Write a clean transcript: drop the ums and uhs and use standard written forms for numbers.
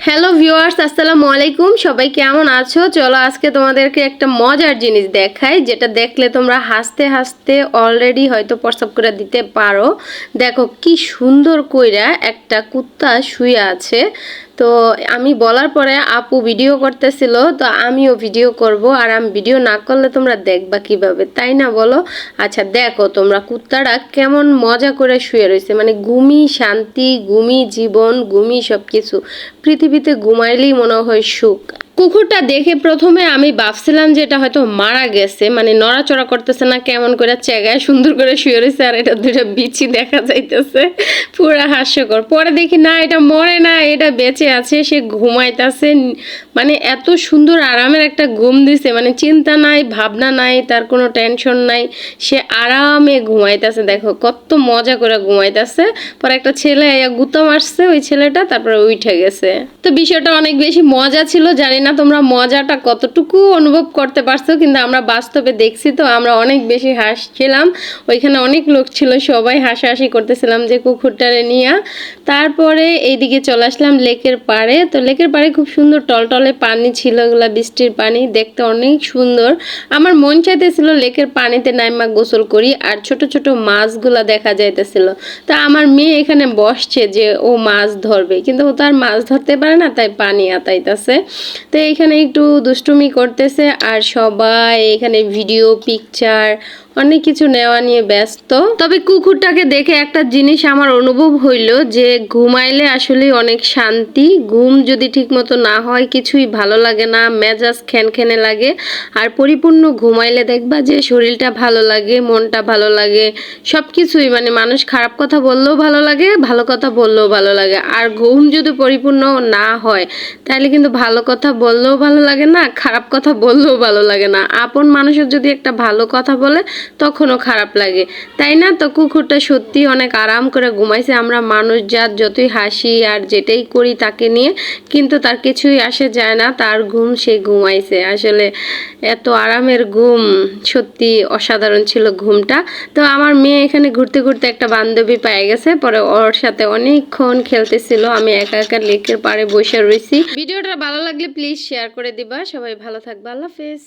Hello viewers, আসসালামু আলাইকুম। সবাই কেমন আছো? চলো আজকে তোমাদেরকে একটা মজার জিনিস দেখাই, যেটা দেখলে তোমরা হাসতে হাসতে অলরেডি হয়তো প্রস্রাব করে দিতে পারো। দেখো কি সুন্দর কইরা একটা কুত্তা শুয়ে আছে। তো আমি বলার পরে আপু ভিডিও করতেছিল, তো আমিও ভিডিও করব। আর আমি ভিডিও না করলে তোমরা দেখবা কিভাবে, তাই না বলো? আচ্ছা দেখো তোমরা, কুত্তাটা কেমন মজা করে শুয়ে রয়েছে, মানে ঘুমি শান্তি, ঘুমি জীবন, ঘুমি সব কিছু। পৃথিবীতে ঘুমাইলেই মনে হয় সুখ। কুকুরটা দেখে প্রথমে আমি ভাবছিলাম যে এটা হয়তো মারা গেছে, মানে নড়াচড়া করতেছে না, কেমন করে চেগায় সুন্দর করে শুয়ে রয়েছে, আর এটা দুটা বিচি দেখা যাইতেছে, পুরা হাস্যকর। পরে দেখি না, এটা মরে না, এটা বেঁচে আছে, সে ঘুমাইতেছে। মানে এত সুন্দর আরামের একটা ঘুম দিছে, মানে চিন্তা নাই, ভাবনা নাই, তার কোনো টেনশন নাই, সে আরামে ঘুমাইতেছে। দেখো কত মজা করে ঘুমাইতেছে। পরে একটা ছেলে গুঁতো মারছে, ওই ছেলেটা তারপরে উঠে গেছে। তো বিষয়টা অনেক বেশি মজা ছিল। জানি না তোমরা মজাটা কতটুকু অনুভব করতে পারছো, কিন্তু আমরা বাস্তবে দেখছি, তো আমরা অনেক বেশি হাসছিলাম। ওইখানে অনেক লোক ছিল, সবাই হাসাহাসি করতেছিলাম যে কুকুরটারে নিয়ে। তারপরে এইদিকে চলে আসলাম লেকের পাড়ে। তো লেকের পাড়ে খুব সুন্দর টলটলে পানি ছিল, এগুলা বৃষ্টির পানি, দেখতে অনেক সুন্দর। আমার মন চাইতেছিল লেকের পানিতে নাইমা গোসল করি, আর ছোট ছোট মাছগুলা দেখা যাইতেছিল। তা আমার মেয়ে এখানে বসছে যে ও মাছ ধরবে, কিন্তু ও তার মাছ ধরতে পারে না, তাই পানি আতাইতেছে। তো এখানে একটু দুষ্টুমি করতেছে, আর সবাই এখানে ভিডিও পিকচার অনেক কিছু নেওয়া নিয়ে ব্যস্ত। তবে কুকুরটাকে দেখে একটা জিনিস আমার অনুভব হইলো, যে ঘুমাইলে আসলে অনেক শান্তি। ঘুম যদি ঠিক মতো না হয় কিছুই ভালো লাগে না, মেজাজ খ্যানখ্যানে লাগে। আর পরিপূর্ণ ঘুমাইলে দেখবা যে শরীরটা ভালো লাগে, মনটা ভালো লাগে, সব কিছুই, মানে মানুষ খারাপ কথা বললেও ভালো লাগে, ভালো কথা বললেও ভালো লাগে। আর ঘুম যদি পরিপূর্ণ না হয় তাহলে কিন্তু ভালো কথা বললেও ভালো লাগে না, খারাপ কথা বললেও ভালো লাগে না। আপন মানুষের যদি একটা ভালো কথা বলে তখনও খারাপ লাগে, তাই না? তো কুকুরটা সত্যি অনেক আরাম করে ঘুমাইছে। আমরা মানুষ জাত যতই হাসি আর যেটাই করি তাকে নিয়ে, কিন্তু তার কিছুই আসে যায় না, তার ঘুম সে ঘুমাইছে। আসলে এত আরামের ঘুম, সত্যি অসাধারণ ছিল ঘুমটা। তো আমার মেয়ে এখানে ঘুরতে ঘুরতে একটা বান্ধবী পেয়ে গেছে, পরে ওর সাথে অনেকক্ষণ খেলতেছিল। আমি একা একা লেকের পাড়ে বসে রয়েছি। ভিডিওটা ভালো লাগলে প্লিজ শেয়ার করে দিবা। সবাই ভালো থাকবা। আল্লাহ হাফেজ।